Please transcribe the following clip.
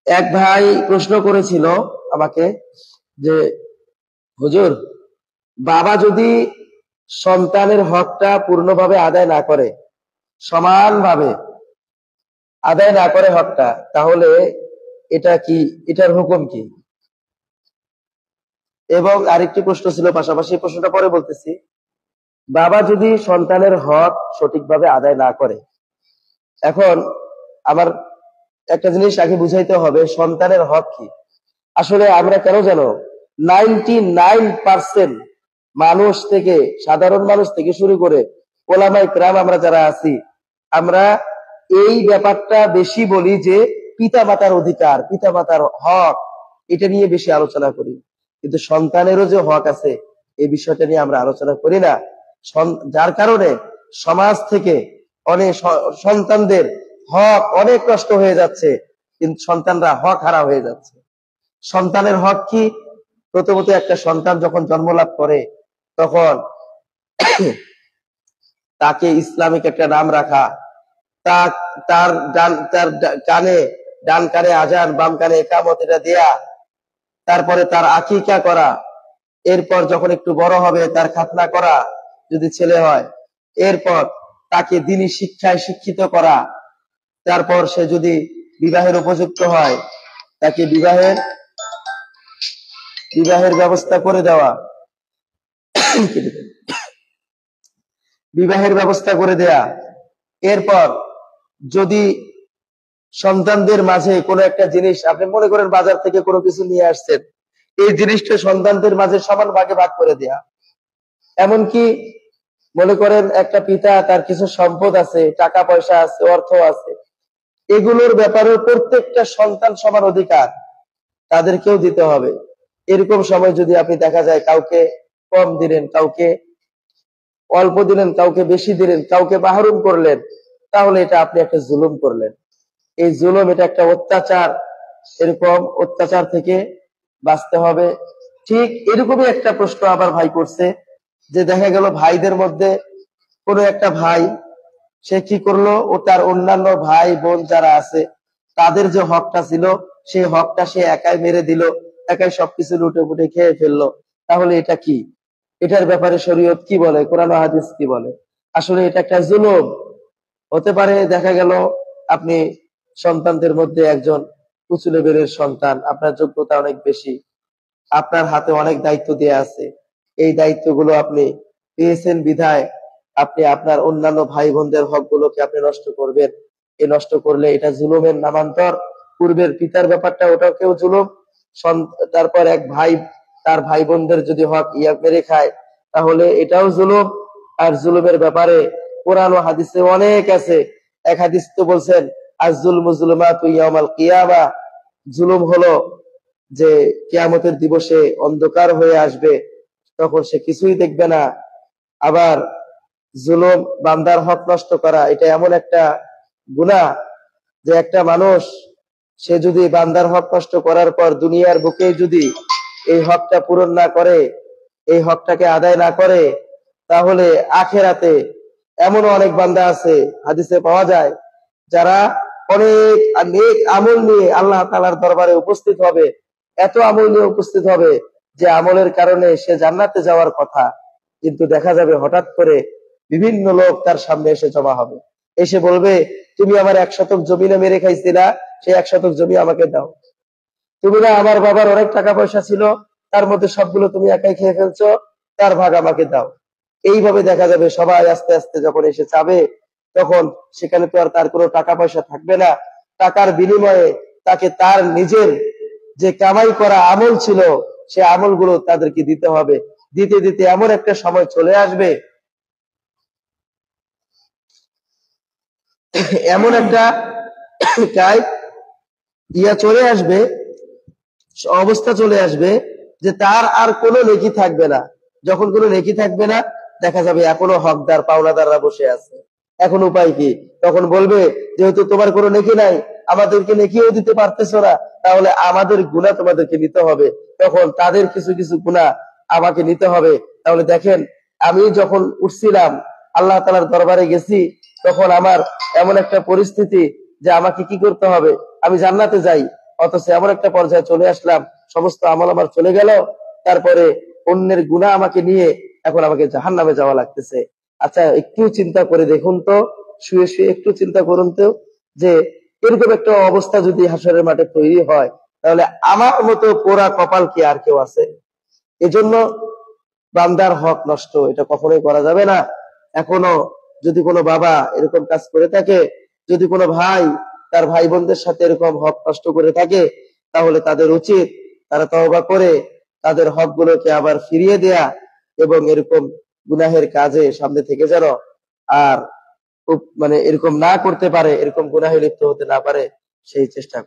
এক ভাই প্রশ্ন করেছিল আমাকে যে হুজুর, বাবা যদি সন্তানের হকটা পূর্ণভাবে আদায় না করে, সমানভাবে আদায় না করে হকটা, তাহলে এটা কি, এটার হুকুম কি? এবং আরেকটি প্রশ্ন ছিল পাশাপাশি, প্রশ্নটা পরে বলতেছি। বাবা যদি সন্তানের হক সঠিকভাবে আদায় না করে, এখন আমার একটা জিনিস আগে বুঝাইতে হবে, সন্তানের হক কি। আসলে আমরা কেন জানো, 99% মানুষ থেকে, সাধারণ মানুষ থেকে শুরু করে ওলামায়ে কেরাম আমরা যারা আছি, আমরা এই ব্যাপারটা বেশি বলি যে পিতামাতার অধিকার, পিতামাতার হক, এটা নিয়ে বেশি আলোচনা করি। কিন্তু সন্তানেরও যে হক আছে এই বিষয়টা নিয়ে আমরা আলোচনা করি না। যার কারণে সমাজ থেকে অনেক সন্তানদের হক অনেক নষ্ট হয়ে যাচ্ছে, কিন্তু সন্তানরা হক হারা হয়ে যাচ্ছে। সন্তানের হক কি? প্রথমত একটা সন্তান যখন জন্ম লাভ করে তখন তাকে ইসলামিক একটা নাম রাখা, তার কানে, ডান কানে আজান, বাম কানে ইকামত, এটা দেয়া, তারপরে তার আকিকা করা, এরপর যখন একটু বড় হবে তার খাতনা করা যদি ছেলে হয়, এরপর তাকে দ্বীনি শিক্ষায় শিক্ষিত করা, তারপর সে যদি বিবাহের উপযুক্ত হয় তাকে বিবাহের ব্যবস্থা করে দেওয়া, বিবাহের ব্যবস্থা করে দেয়া। এরপর যদি সন্তানদের মাঝে কোনো একটা জিনিস, আপনি মনে করেন বাজার থেকে কোনো কিছু নিয়ে আসছেন, এই জিনিসটা সন্তানদের মাঝে সমান ভাগে ভাগ করে দেয়া। এমনকি মনে করেন একটা পিতা, তার কিছু সম্পদ আছে, টাকা পয়সা আছে, অর্থ আছে, এগুলোর ব্যাপারে প্রত্যেকটা সন্তান সমান অধিকার, তাদেরকেও দিতে হবে। এরকম সময় যদি আপনি দেখা যায় কাউকে কম দিলেন, কাউকে অল্প দিলেন, কাউকে বেশি দিলেন, কাউকে মাহরুম করলেন, তাহলে এটা আপনি একটা জুলুম করলেন। এই জুলুম, এটা একটা অত্যাচার। এরকম অত্যাচার থেকে বাঁচতে হবে। ঠিক এরকমই একটা প্রশ্ন আবার ভাই করছে যে দেখা গেল ভাইদের মধ্যে কোনো একটা ভাই, সে কি করলো, ও তার অন্যান্য ভাই বোন যারা আছে তাদের যে হকটা ছিল সেই হকটা সে একাই মেরে দিল, একাই সবকিছু লুটে পুটে খেয়ে ফেললো। তাহলে এটা কি? এটার ব্যাপারে শরীয়ত কি বলে, কোরআন ও হাদিস কি বলে? আসলে এটা একটা জুলুম হতে পারে। দেখা গেল আপনি সন্তানদের মধ্যে একজন উঁচু লেভেলের সন্তান, আপনার যোগ্যতা অনেক বেশি, আপনার হাতে অনেক দায়িত্ব দেয়া আছে, এই দায়িত্বগুলো আপনি পেয়েছেন বিধায় আপনি আপনার অন্যান্য ভাই বোনদের হক গুলোকে আপনি নষ্ট করবেন। এই নষ্ট করলে এটা জুলুমের নামান্তর। পূর্বের পিতার ব্যাপারটা, ওটাকেও জুলুম। তারপর এক ভাই তার ভাই বোনদের যদি হক মেরে খায়, তাহলে এটাও জুলুম। আর জুলুমের ব্যাপারে কোরআন ও হাদিসে অনেক আছে। এক হাদিস তো বলছেন, আয-যুলমু যুলুমাতুন ইয়াওমাল কিয়ামা, জুলুম হলো যে কিয়ামতের দিবসে অন্ধকার হয়ে আসবে, তখন সে কিছুই দেখবে না। আবার জুলুম, বান্দার হক নষ্ট করা, এটা এমন একটা গুনাহ যে একটা মানুষ, সে যদি বান্দার হক নষ্ট করার পর দুনিয়ার বুকে যদি এই হকটা পূরণ না করে, এই হকটাকে আদায় না করে, তাহলে আখেরাতে এমনও অনেক বান্দা আছে, হাদিসে পাওয়া যায়, যারা অনেক নেক আমল নিয়ে আল্লাহ তাআলার দরবারে উপস্থিত হবে। এত আমল নিয়ে উপস্থিত হবে যে আমলের কারণে সে জান্নাতে যাওয়ার কথা, কিন্তু দেখা যাবে হঠাৎ করে বিভিন্ন লোক তার সামনে এসে জমা হবে, এসে বলবে, তুমি আমার 1 শতক জমি না মেরে খাইছিলা, সেই 1 শতক জমি আমাকে দাও। তুমি না আমার বাবার অনেক টাকা পয়সা ছিল, তার মধ্যে সবগুলো তুমি একাই খেয়ে ফেলছো, তার ভাগ আমাকে দাও। এইভাবে দেখা যাবে সবাই আস্তে আস্তে যখন এসে চাবে, তখন সেখানে তো আর তার কোনো টাকা পয়সা থাকবে না। টাকার বিনিময়ে তাকে তার নিজের যে কামাই করা আমল ছিল, সে আমলগুলো তাদেরকে দিতে হবে। দিতে দিতে এমন একটা সময় চলে আসবে, এমন একটা চলে আসবে, অবস্থা চলে আসবে যে তার আর কোনো নেকি থাকবে না। যখন কোনো নেকি থাকবে না, দেখা যাবে এখনো হকদার পাওনাদাররা বসে আছে। এখন উপায় কি? তখন বলবে, যেহেতু তোমার কোনো নেকি নাই, আমাদেরকে নেকিও দিতে পারতেছো না, তাহলে আমাদের গুনাহ তোমাদেরকে নিতে হবে। তখন তাদের কিছু কিছু গুনাহ আমাকে নিতে হবে। তাহলে দেখেন, আমি যখন উঠছিলাম আল্লাহ তাআলার দরবারে গেছি, তখন আমার এমন একটা পরিস্থিতি যে আমাকে কি করতে হবে, আমি জান্নাতে যাই, অথচ এমন একটা পর্যায়ে চলে আসলাম, সমস্ত আমল আমার চলে গেল, তারপরে অন্যের গুনাহ আমাকে নিয়ে এখন আমাকে জাহান্নামে যাওয়া লাগতেছে। আচ্ছা, একটু চিন্তা করে দেখুন তো, শুয়ে শুয়ে একটু চিন্তা করুন তো, যে এরকম একটা অবস্থা যদি হাসরের মাঠে তৈরি হয়, তাহলে আমার মতো পোড়া কপাল কি আর কেউ আছে? এজন্য বান্দার হক নষ্ট এটা কখনোই করা যাবে না। এখনো যদি কোনো বাবা এরকম কাজ করে থাকে, যদি কোনো ভাই তার ভাই বোনদের সাথে এরকম হক নষ্ট করে থাকে, তাহলে তাদের উচিত তারা তওবা করে তাদের হক গুলোকে আবার ফিরিয়ে দেয়া এবং এরকম গুনাহের কাজে সামনে থেকে যেন আর খুব মানে এরকম না করতে পারে, এরকম গুনাহে লিপ্ত হতে না পারে সেই চেষ্টা